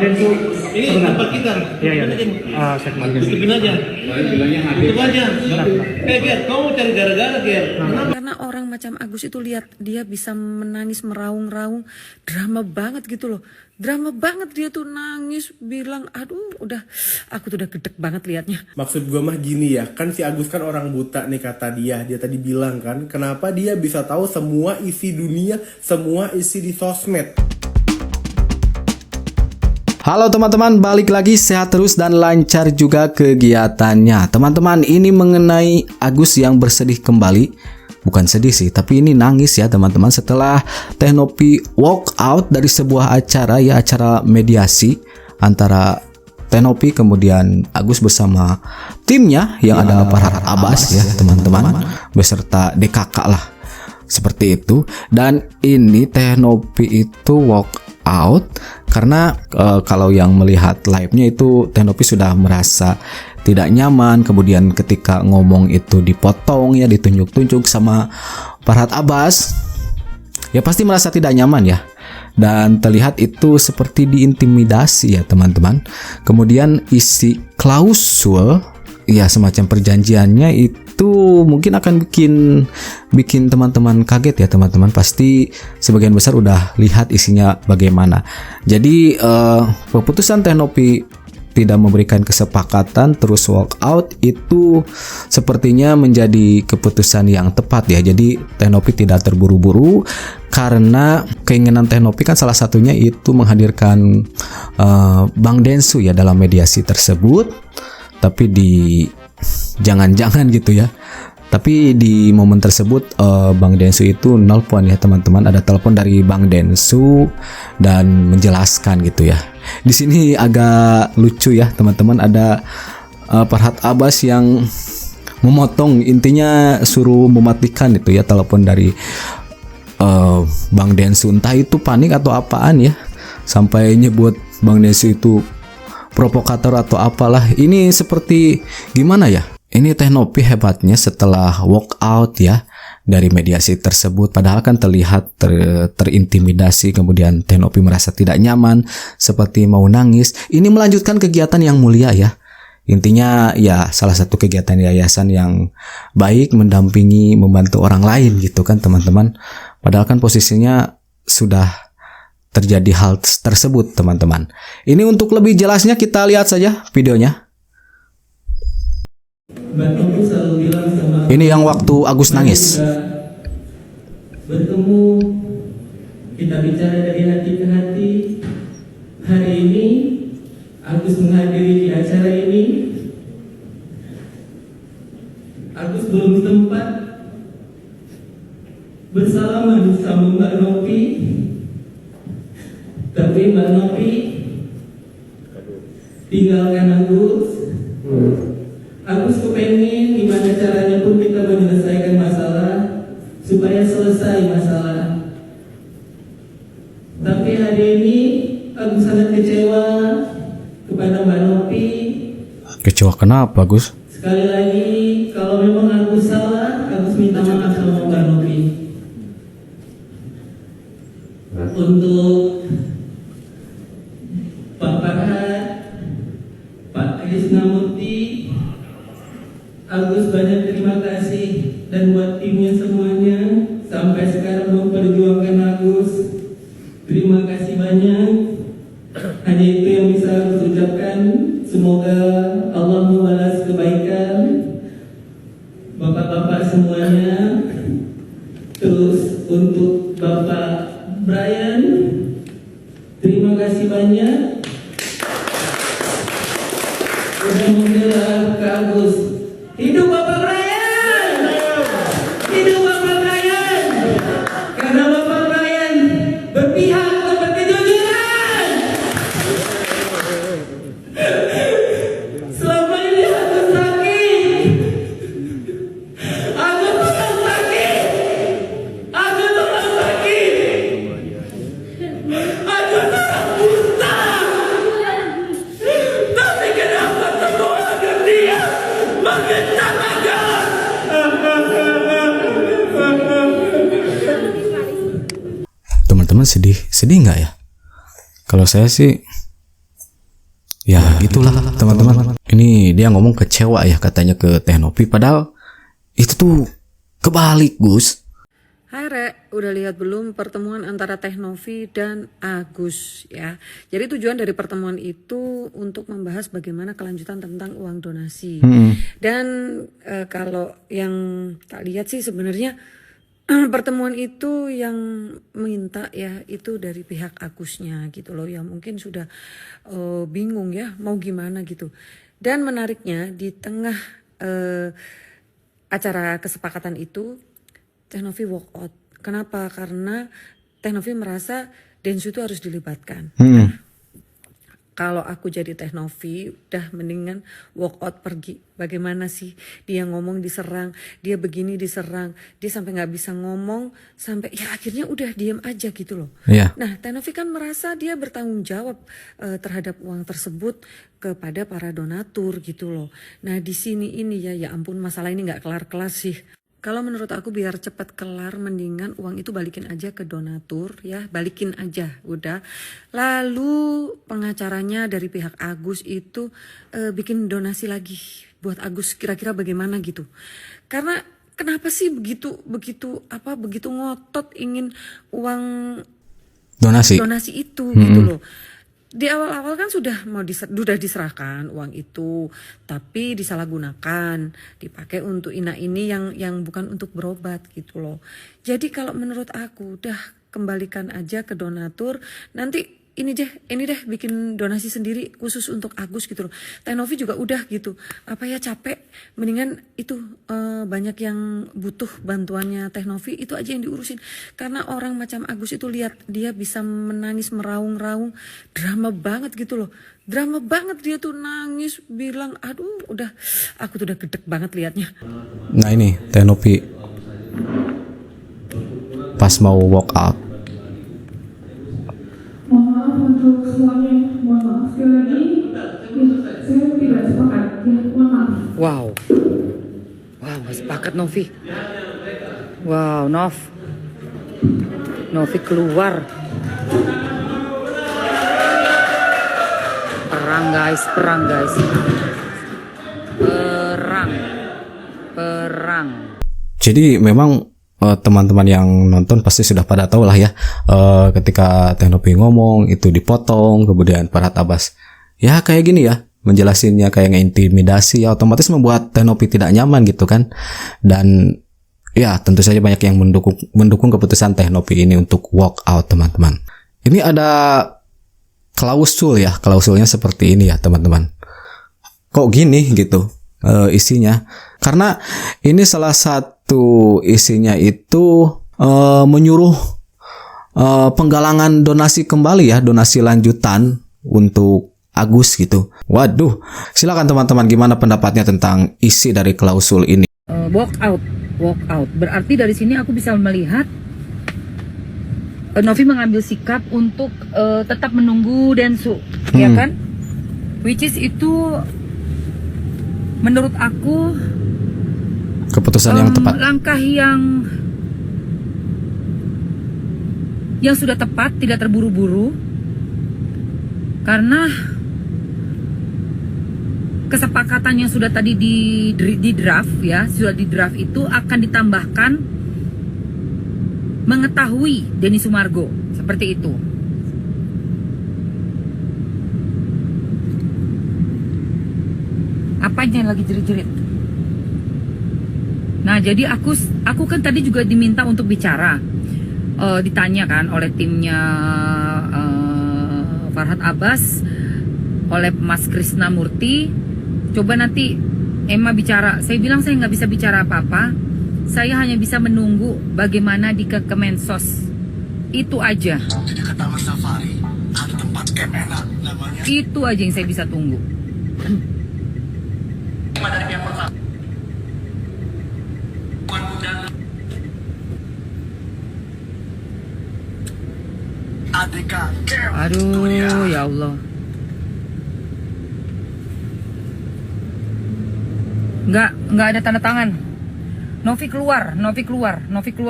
Densu. Ini tempat kita. Iya. Segmen Tutupin aja. Tutup aja. Ger, kamu cari gara-gara, Ger. Karena orang macam Agus itu lihat dia bisa menangis meraung-raung, drama banget gitu loh. Drama banget dia tuh nangis bilang aduh aku tuh udah gedek banget liatnya. Maksud gue mah gini ya, kan si Agus kan orang buta nih kata dia tadi bilang kan, kenapa dia bisa tahu semua isi dunia, semua isi di sosmed. Halo teman-teman, balik lagi, sehat terus dan lancar juga kegiatannya. Teman-teman, ini mengenai Agus yang bersedih kembali. Bukan sedih sih, tapi ini nangis ya teman-teman. Setelah Teh Nopi walk out dari sebuah acara mediasi antara Teh Nopi kemudian Agus bersama timnya yang ada Farhad Abbas ya teman-teman, beserta DKK lah. Seperti itu. Dan ini Teh Nopi itu walk out karena kalau yang melihat live-nya itu Teh Nopi sudah merasa tidak nyaman, kemudian ketika ngomong itu dipotong ya, ditunjuk-tunjuk sama Farhad Abbas, ya pasti merasa tidak nyaman ya, dan terlihat itu seperti diintimidasi ya teman-teman. Kemudian isi klausul ya semacam perjanjiannya itu mungkin akan bikin teman-teman kaget ya teman-teman. Pasti sebagian besar udah lihat isinya bagaimana. Jadi keputusan Teh Nopi tidak memberikan kesepakatan terus walk out itu sepertinya menjadi keputusan yang tepat ya. Jadi Teh Nopi tidak terburu-buru karena keinginan Teh Nopi kan salah satunya itu menghadirkan Bang Densu ya dalam mediasi tersebut. Tapi jangan-jangan gitu ya. Tapi di momen tersebut Bang Densu itu nelpon ya teman-teman. Ada telepon dari Bang Densu dan menjelaskan gitu ya. Di sini agak lucu ya teman-teman. Ada Farhad Abbas yang memotong, intinya suruh mematikan itu ya telepon dari Bang Densu. Entah itu panik atau apaan ya, sampai nyebut Bang Densu itu provokator atau apalah. Ini seperti gimana ya? Ini Teh Nopi hebatnya setelah walk out ya dari mediasi tersebut, padahal kan terlihat terintimidasi, kemudian Teh Nopi merasa tidak nyaman, seperti mau nangis. Ini melanjutkan kegiatan yang mulia ya. Intinya ya salah satu kegiatan yayasan yang baik, mendampingi, membantu orang lain gitu kan teman-teman. Padahal kan posisinya sudah terjadi hal tersebut teman-teman. Ini untuk lebih jelasnya kita lihat saja videonya. Ini yang waktu Agus nangis. Bertemu, kita bicara dari hati ke hati. Hari ini Agus menghadiri di acara ini. Agus belum sempat bersalaman sama Mbak Nopi, tapi Mbak Nopi tinggalkan Agus. Agus kepengen gimana caranya pun kita menyelesaikan masalah supaya selesai masalah. Tapi hari ini Agus sangat kecewa kepada Mbak Nopi. Kecewa kenapa Agus? Sekali lagi, kalau memang Agus salah, Agus minta maaf sama Mbak Nopi. Untuk Pak Farhad, Pak Krisnamurti, Agus banyak terima kasih, dan buat timnya semuanya sampai sekarang memperjuangkan Agus, terima kasih banyak. Hanya itu yang bisa Agus ucapkan. Semoga Allah membalas kebaikan bapak-bapak semuanya. Terus untuk Bapak Brian, terima kasih banyak sudah membela ke Agus. Hidup Bapak Brian! Hidup Bapak Brian! Karena Bapak Brian berpihak untuk kejujuran. Selama ini Agus sakit. Agus orang sakit. Agus orang sakit. Agus orang buta. Tapi kenapa semua orang dia mengenal Agus? Teman-teman sedih nggak ya? Kalau saya sih Ya gitulah teman-teman. Ini dia ngomong kecewa ya katanya ke Teh Novi, padahal itu tuh kebalik Gus. Hai Rek, udah lihat belum pertemuan antara Teh Novi dan Agus ya. Jadi tujuan dari pertemuan itu untuk membahas bagaimana kelanjutan tentang uang donasi. Dan kalau yang tak lihat sih sebenarnya pertemuan itu yang minta ya itu dari pihak Agusnya gitu loh, ya mungkin sudah bingung ya mau gimana gitu. Dan menariknya di tengah acara kesepakatan itu Teh Novi walk out. Kenapa? Karena Teh Novi merasa Densu itu harus dilibatkan. Kalau aku jadi Teh Novi, udah mendingan walk out pergi. Bagaimana sih dia ngomong diserang, dia begini diserang, dia sampai nggak bisa ngomong, sampai ya akhirnya udah diem aja gitu loh. Iya. Nah, Teh Novi kan merasa dia bertanggung jawab terhadap uang tersebut kepada para donatur gitu loh. Nah di sini ini ya ampun masalah ini nggak kelar-kelar sih. Kalau menurut aku biar cepat kelar mendingan uang itu balikin aja ke donatur ya, balikin aja udah. Lalu pengacaranya dari pihak Agus itu bikin donasi lagi buat Agus, kira-kira bagaimana gitu. Karena kenapa sih begitu ngotot ingin uang Donasi itu gitu loh. Di awal-awal kan sudah diserahkan uang itu, tapi disalahgunakan, dipakai untuk ini yang bukan untuk berobat gitu loh. Jadi kalau menurut aku udah kembalikan aja ke donatur, nanti ini deh bikin donasi sendiri khusus untuk Agus gitu loh. Teh Novi juga udah gitu, capek, mendingan itu banyak yang butuh bantuannya Teh Novi, itu aja yang diurusin. Karena orang macam Agus itu lihat dia bisa menangis meraung-raung, drama banget gitu loh. Drama banget dia tuh nangis, bilang aduh aku tuh udah gedek banget liatnya. Nah ini Teh Novi pas mau walk out. Mohon maaf untuk semuanya, mohon maaf sekali lagi. Saya tidak sepakat, ya mohon maaf. Wow, gak sepakat Novi. Wow, Novi keluar. Perang guys. Perang. Jadi memang teman-teman yang nonton pasti sudah pada tahu lah ya, ketika Teh Novi ngomong itu dipotong, kemudian Farhad Abbas ya kayak gini ya menjelasinnya kayak ngeintimidasi, ya otomatis membuat Teh Novi tidak nyaman gitu kan. Dan ya tentu saja banyak yang mendukung keputusan Teh Novi ini untuk walk out teman-teman. Ini ada klausulnya seperti ini ya teman-teman. Kok gini gitu isinya? Karena ini salah satu isinya itu menyuruh penggalangan donasi kembali ya, donasi lanjutan untuk Agus gitu. Waduh, silakan teman-teman gimana pendapatnya tentang isi dari klausul ini? Walk out. Berarti dari sini aku bisa melihat Novi mengambil sikap untuk tetap menunggu Densu, ya kan? Which is itu menurut aku keputusan yang tepat. Langkah yang sudah tepat, tidak terburu-buru. Karena kesepakatan yang sudah tadi di draft ya, sudah di draft itu akan ditambahkan mengetahui Denny Sumargo, seperti itu. Apanya yang lagi jerit-jerit? Nah, jadi aku kan tadi juga diminta untuk bicara, ditanya kan oleh timnya Farhad Abbas, oleh Mas Krisna Murti. Coba nanti Emma bicara. Saya bilang saya nggak bisa bicara apa-apa. Saya hanya bisa menunggu bagaimana di Kemensos. Itu aja. Itu aja yang saya bisa tunggu. Aduh, ya Allah. Nggak ada tanda tangan. Novi keluar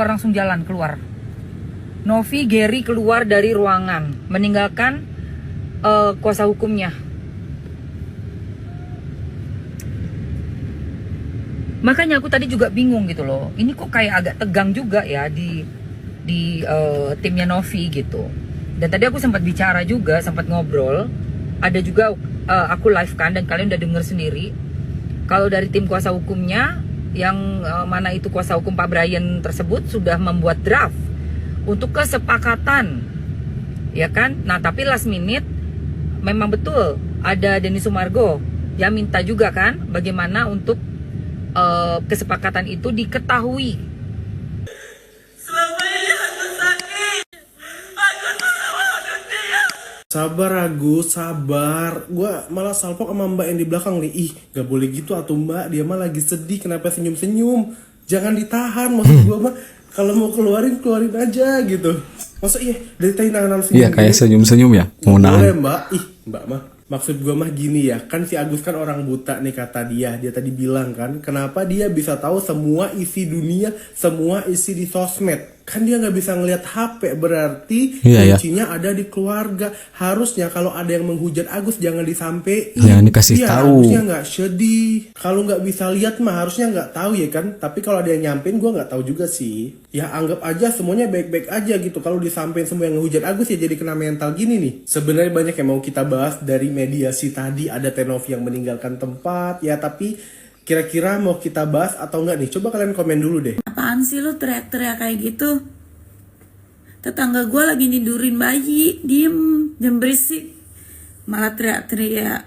langsung jalan keluar. Novi Gary keluar dari ruangan, meninggalkan kuasa hukumnya. Makanya aku tadi juga bingung gitu loh. Ini kok kayak agak tegang juga ya di timnya Novi gitu. Dan tadi aku sempat bicara juga, sempat ngobrol. Ada juga aku live kan dan kalian udah denger sendiri. Kalau dari tim kuasa hukumnya yang mana itu kuasa hukum Pak Brian tersebut sudah membuat draft untuk kesepakatan. Ya kan? Nah, tapi last minute memang betul ada Denny Sumargo yang minta juga kan bagaimana untuk kesepakatan itu diketahui. Sabar Agus, sabar. Gua malah salpok sama mbak yang di belakang nih. Ih, gak boleh gitu atuh mbak. Dia mah lagi sedih, kenapa senyum-senyum? Jangan ditahan, maksud gua mah. Kalau mau keluarin aja gitu. Masa iya, dari tadi nahan senyum. Iya, kayak senyum-senyum ya. Mau Boleh nahan. mbak. Ih, mbak mah. Maksud gua mah gini ya, kan si Agus kan orang buta nih kata dia. Dia tadi bilang kan, kenapa dia bisa tahu semua isi dunia, semua isi di sosmed. Kan dia nggak bisa ngelihat HP, berarti Iya, kuncinya ada di keluarga. Harusnya kalau ada yang menghujat Agus jangan disampein. Jangan dikasih Biar tahu. Agusnya nggak sedih. Kalau nggak bisa lihat mah harusnya nggak tahu ya kan. Tapi kalau ada yang nyampein gue nggak tahu juga sih. Ya anggap aja semuanya baik-baik aja gitu. Kalau disampein semua yang ngehujat Agus ya jadi kena mental gini nih. Sebenarnya banyak yang mau kita bahas dari mediasi tadi. Ada Tenovi yang meninggalkan tempat ya, tapi kira-kira mau kita bahas atau enggak nih? Coba kalian komen dulu deh. Apaan sih lu teriak-teriak kayak gitu? Tetangga gue lagi tidurin bayi, diem berisik. Malah teriak-teriak.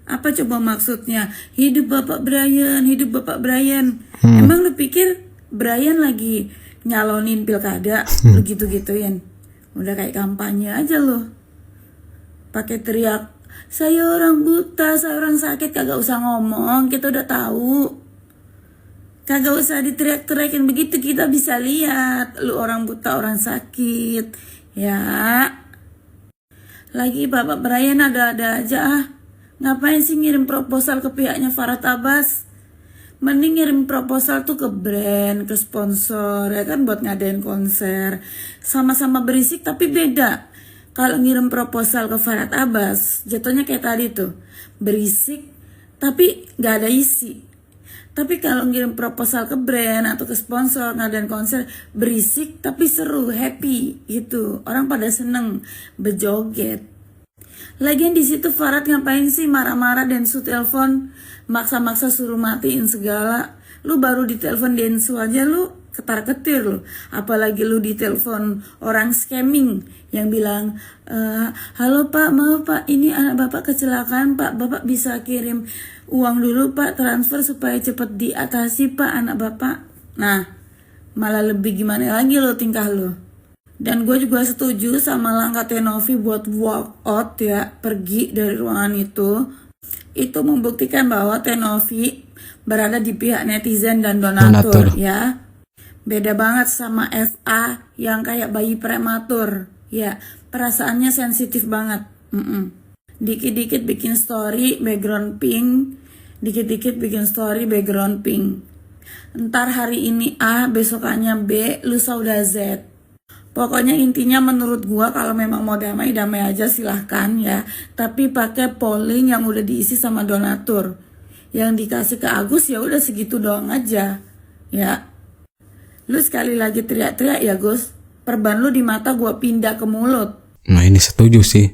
Apa coba maksudnya? Hidup Bapak Brian, hidup Bapak Brian. Emang lu pikir Brian lagi nyalonin pilkada? Lu gitu-gituin. Udah kayak kampanye aja lo. Pakai teriak, saya orang buta, saya orang sakit, kagak usah ngomong, kita udah tahu. Kagak usah diteriak-teriakin begitu, kita bisa lihat lu orang buta, orang sakit. Ya. Lagi Bapak Brian ada-ada aja ah. Ngapain sih ngirim proposal ke pihaknya Farhad Abbas? Mending ngirim proposal tuh ke brand, ke sponsor, ya kan, buat ngadain konser. Sama-sama berisik tapi beda. Kalau ngirim proposal ke Farhad Abbas, jatuhnya kayak tadi tuh. Berisik tapi gak ada isi. Tapi kalau ngirim proposal ke brand atau ke sponsor ngadain konser, berisik tapi seru, happy gitu. Orang pada seneng berjoget. Lagian di situ Farhad ngapain sih marah-marah Densu telepon, maksa-maksa suruh matiin segala. Lu baru ditelepon Densu aja lu ketar-ketir lu. Apalagi lu ditelepon orang scamming yang bilang, halo Pak, maaf Pak, ini anak Bapak kecelakaan Pak, Bapak bisa kirim uang dulu Pak, transfer supaya cepat diatasi Pak anak Bapak. Nah, malah lebih gimana lagi lo tingkah lo. Dan gue juga setuju sama langkah Tenovi buat walk out ya, pergi dari ruangan itu. Itu membuktikan bahwa Tenovi berada di pihak netizen dan donatur. Ya. Beda banget sama FA yang kayak bayi prematur. Ya, perasaannya sensitif banget. Dikit-dikit bikin story background pink, dikit-dikit bikin story background pink. Entar hari ini A, besokannya B, lusa udah Z. Pokoknya intinya menurut gua kalau memang mau damai aja silahkan ya. Tapi pakai polling yang udah diisi sama donatur. Yang dikasih ke Agus ya udah segitu doang aja. Ya. Lu sekali lagi teriak-teriak ya Gus. Perban lu di mata gua pindah ke mulut. Nah ini setuju sih.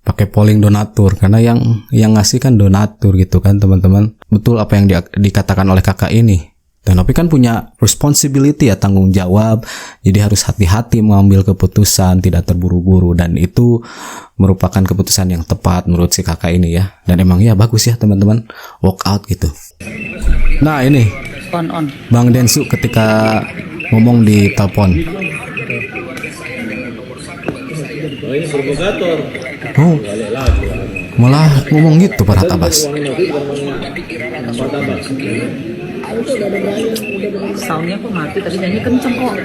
Pakai polling donatur. Karena yang ngasih kan donatur gitu kan teman-teman. Betul apa yang dikatakan oleh kakak ini. Dan Novi kan punya responsibility ya, tanggung jawab. Jadi harus hati-hati mengambil keputusan, tidak terburu-buru. Dan itu merupakan keputusan yang tepat menurut si kakak ini ya. Dan emang ya bagus ya teman-teman. Walk out gitu. Nah ini On. Bang Densu ketika ngomong di telepon. Ini provokator. Oh, malah ngomong gitu Farhad Abbas. Soundnya kok mati, tadi nyanyi kenceng kok.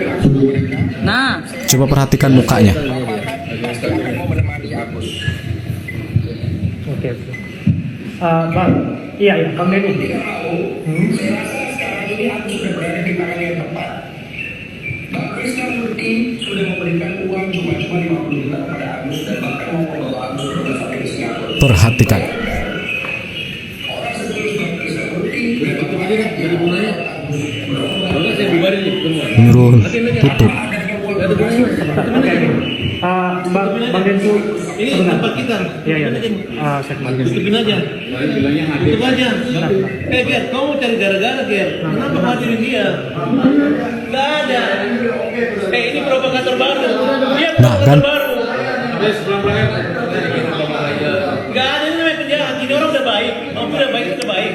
Nah, Coba perhatikan mukanya. Oke. Bang, iya, Kang Denny. Perhatikan. Bang Densu. Ini Sebentar. tempat kita. Iya, iya. Segmen. Tutupin aja. Kemarin bilangnya hadir. Tutup aja. Ger, kamu cari gara-gara, Ger. Kenapa hadirin dia? Gak ada. Ini provokator baru. Dia provokator kan? baru. Gak ada ini namanya penjahat. Ini orang udah baik. Kamu udah baik, sudah baik.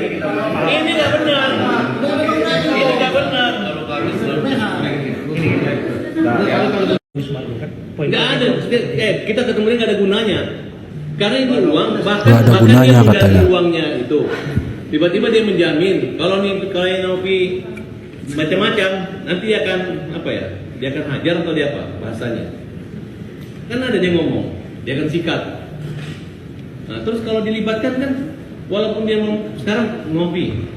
Ini gak benar. Ini gak benar. Gak ada. Kita ketemu ini gak ada gunanya. Karena ini uang, bahkan Gak ada gunanya, dia tidak katanya. ada uangnya itu. Tiba-tiba dia menjamin kalau nih klien Novi macam-macam, nanti dia akan apa ya? Dia akan hajar atau dia apa bahasanya? Kan ada dia ngomong, dia akan sikat. Nah, terus kalau dilibatkan kan, walaupun dia sekarang Novi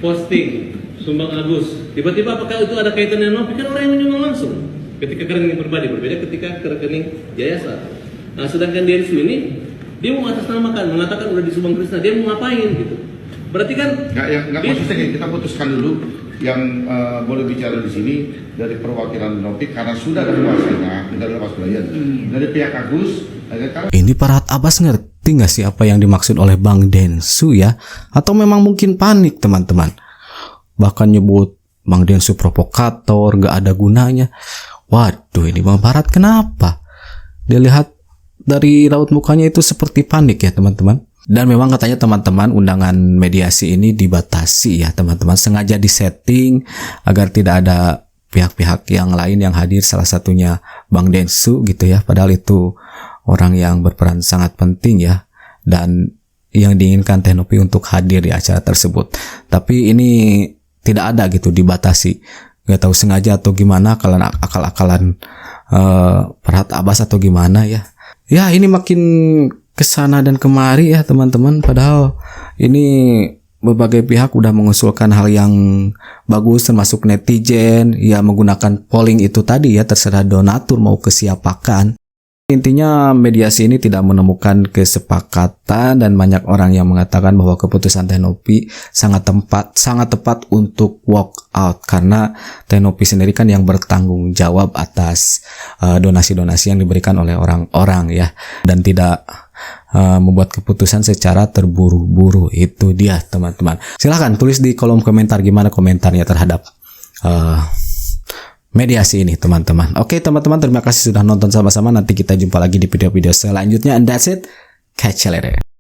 posting Sumbang Agus, tiba-tiba apakah itu ada kaitannya dengan Novi? Kan orang yang menyumbang langsung. Ketika ke rekening pribadi berbeda ketika ke rekening yayasan. Nah, sedangkan Densu ini dia mau atasnamakan, mengatakan udah disumbang Krishna, dia mau ngapain gitu? Berarti kan nggak maksudnya gini, kita putuskan dulu yang boleh bicara di sini dari perwakilan Novi karena sudah ada kuasanya, sudah ada pasulayan dari pihak Agus. Ini Farhat Abbas ngerti nggak sih apa yang dimaksud oleh Bang Densu ya? Atau memang mungkin panik teman-teman? Bahkan nyebut Bang Densu provokator, nggak ada gunanya. Waduh, ini Bang Farhat kenapa? Dia lihat dari raut mukanya itu seperti panik ya teman-teman. Dan memang katanya teman-teman undangan mediasi ini dibatasi ya teman-teman. Sengaja disetting agar tidak ada pihak-pihak yang lain yang hadir, salah satunya Bang Densu gitu ya. Padahal itu orang yang berperan sangat penting ya. Dan yang diinginkan Teh Novi untuk hadir di acara tersebut. Tapi ini tidak ada gitu, dibatasi. Gak tahu sengaja atau gimana, kalian akal-akalan Farhat Abbas atau gimana ya. Ya ini makin kesana dan kemari ya teman-teman. Padahal ini berbagai pihak udah mengusulkan hal yang bagus, termasuk netizen ya menggunakan polling itu tadi ya, terserah donatur mau ke siapakan. Intinya mediasi ini tidak menemukan kesepakatan dan banyak orang yang mengatakan bahwa keputusan Teh Novi sangat tepat untuk walk out karena Teh Novi sendiri kan yang bertanggung jawab atas donasi-donasi yang diberikan oleh orang-orang ya, dan tidak membuat keputusan secara terburu-buru. Itu dia teman-teman. Silahkan tulis di kolom komentar gimana komentarnya terhadap mediasi ini teman-teman. Oke teman-teman, terima kasih sudah nonton sama-sama. Nanti kita jumpa lagi di video-video selanjutnya. And that's it. Catch you later.